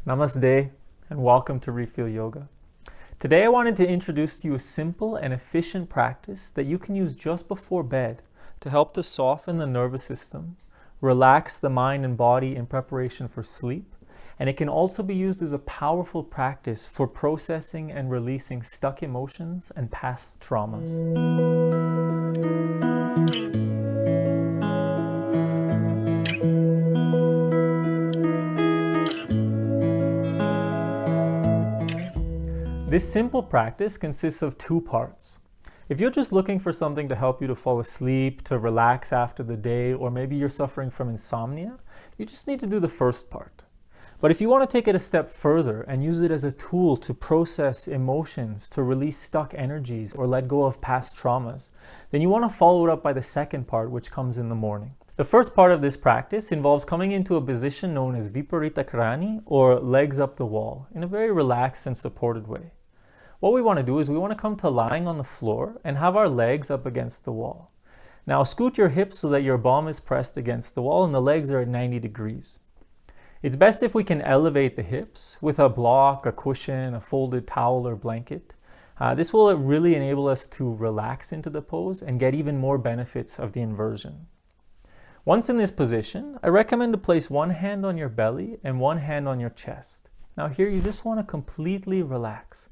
Namaste and welcome to Refeel Yoga. Today I wanted to introduce to you a simple and efficient practice that you can use just before bed to help to soften the nervous system, relax the mind and body in preparation for sleep, and it can also be used as a powerful practice for processing and releasing stuck emotions and past traumas. This simple practice consists of two parts. If you're just looking for something to help you to fall asleep, to relax after the day, or maybe you're suffering from insomnia, you just need to do the first part. But if you want to take it a step further and use it as a tool to process emotions, to release stuck energies, or let go of past traumas, then you want to follow it up by the second part, which comes in the morning. The first part of this practice involves coming into a position known as Viparita Karani, or legs up the wall, in a very relaxed and supported way. What we want to do is we want to come to lying on the floor and have our legs up against the wall. Now scoot your hips so that your bum is pressed against the wall and the legs are at 90 degrees. It's best if we can elevate the hips with a block, a cushion, a folded towel or blanket. This will really enable us to relax into the pose and get even more benefits of the inversion. Once in this position, I recommend to place one hand on your belly and one hand on your chest. Now here you just want to completely relax.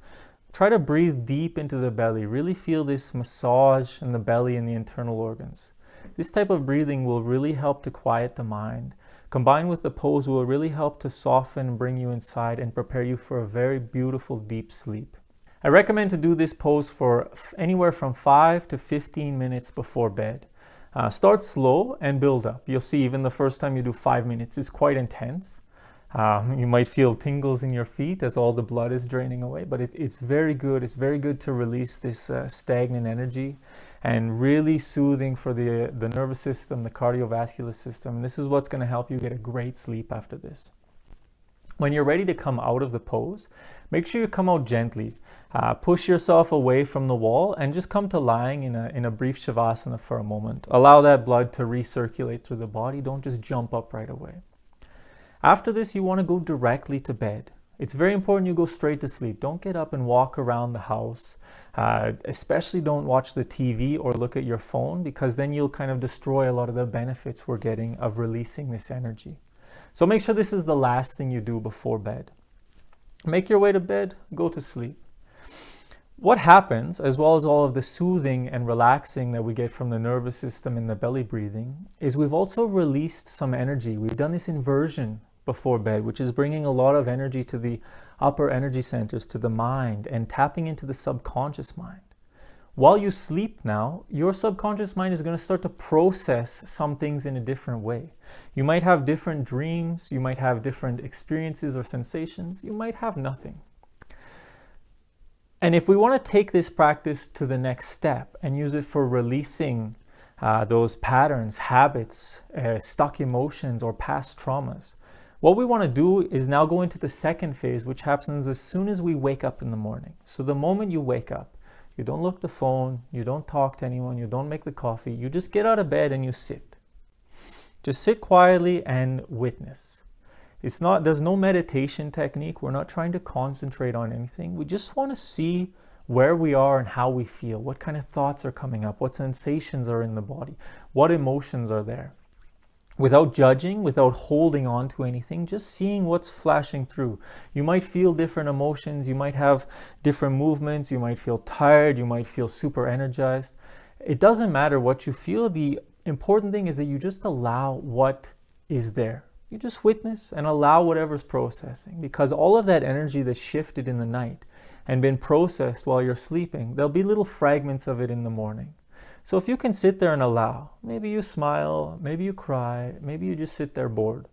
Try to breathe deep into the belly. Really feel this massage in the belly and the internal organs. This type of breathing will really help to quiet the mind. Combined with the pose will really help to soften and bring you inside and prepare you for a very beautiful deep sleep. I recommend to do this pose for anywhere from 5 to 15 minutes before bed. Start slow and build up. You'll see even the first time you do 5 minutes is quite intense. You might feel tingles in your feet as all the blood is draining away, but it's very good. It's very good to release this stagnant energy and really soothing for the nervous system, the cardiovascular system. And this is what's going to help you get a great sleep after this. When you're ready to come out of the pose, make sure you come out gently. Push yourself away from the wall and just come to lying in a brief shavasana for a moment. Allow that blood to recirculate through the body. Don't just jump up right away. After this, you want to go directly to bed. It's very important you go straight to sleep. Don't get up and walk around the house. Especially don't watch the TV or look at your phone, because then you'll kind of destroy a lot of the benefits we're getting of releasing this energy. So make sure this is the last thing you do before bed. Make your way to bed, go to sleep. What happens, as well as all of the soothing and relaxing that we get from the nervous system and the belly breathing, is we've also released some energy. We've done this inversion before bed, which is bringing a lot of energy to the upper energy centers, to the mind, and tapping into the subconscious mind. While you sleep now, your subconscious mind is going to start to process some things in a different way. You might have different dreams, you might have different experiences or sensations, you might have nothing. And if we want to take this practice to the next step and use it for releasing those patterns, habits, stuck emotions, or past traumas, what we want to do is now go into the second phase, which happens as soon as we wake up in the morning. So the moment you wake up, you don't look at the phone, you don't talk to anyone, you don't make the coffee, you just get out of bed and you sit. Just sit quietly and witness. There's no meditation technique. We're not trying to concentrate on anything. We just want to see where we are and how we feel. What kind of thoughts are coming up? What sensations are in the body? What emotions are there? Without judging, without holding on to anything, just seeing what's flashing through. You might feel different emotions. You might have different movements. You might feel tired. You might feel super energized. It doesn't matter what you feel. The important thing is that you just allow what is there. You just witness and allow whatever's processing, because all of that energy that shifted in the night and been processed while you're sleeping, there'll be little fragments of it in the morning. So if you can sit there and allow, maybe you smile, maybe you cry, maybe you just sit there bored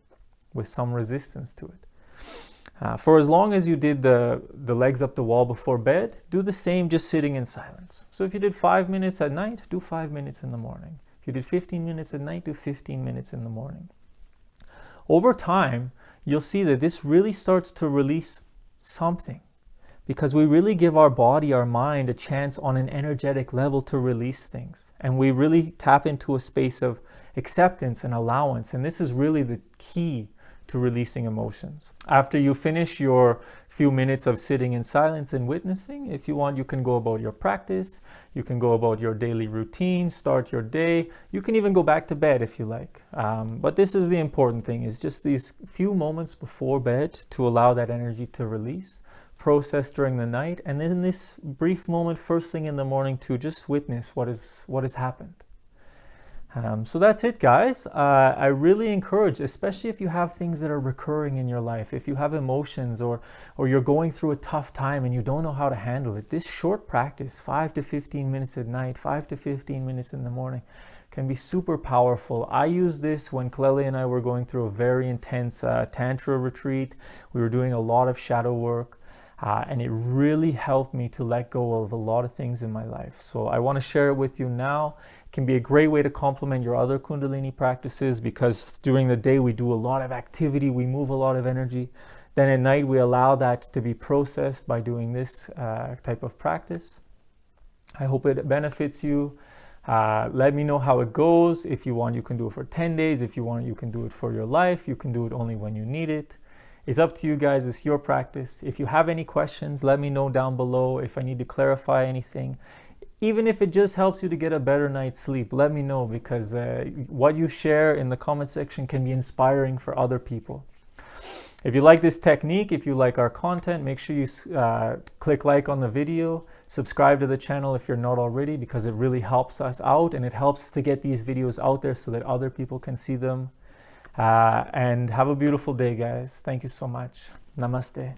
with some resistance to it. For as long as you did the legs up the wall before bed, do the same just sitting in silence. So if you did 5 minutes at night, do 5 minutes in the morning. If you did 15 minutes at night, do 15 minutes in the morning. Over time, you'll see that this really starts to release something, because we really give our body, our mind, a chance on an energetic level to release things. And we really tap into a space of acceptance and allowance. And this is really the key to releasing emotions. After you finish your few minutes of sitting in silence and witnessing, if you want, you can go about your practice, you can go about your daily routine, start your day, you can even go back to bed if you like. But this is the important thing, is just these few moments before bed to allow that energy to release, process during the night, and then this brief moment first thing in the morning to just witness what has happened. So that's it, guys. I really encourage, especially if you have things that are recurring in your life, if you have emotions or you're going through a tough time and you don't know how to handle it, this short practice, 5 to 15 minutes at night, 5 to 15 minutes in the morning, can be super powerful. I used this when Clelia and I were going through a very intense Tantra retreat. We were doing a lot of shadow work. And it really helped me to let go of a lot of things in my life. So I want to share it with you now. It can be a great way to complement your other Kundalini practices, because during the day we do a lot of activity, we move a lot of energy. Then at night we allow that to be processed by doing this type of practice. I hope it benefits you. Let me know how it goes. If you want, you can do it for 10 days. If you want, you can do it for your life. You can do it only when you need it. It's up to you guys. It's your practice. If you have any questions, let me know down below. If I need to clarify anything, even if it just helps you to get a better night's sleep, let me know, because what you share in the comment section can be inspiring for other people. If you like this technique, if you like our content, make sure you click like on the video, subscribe to the channel if you're not already, because it really helps us out and it helps to get these videos out there so that other people can see them. And have a beautiful day, guys. Thank you so much. Namaste.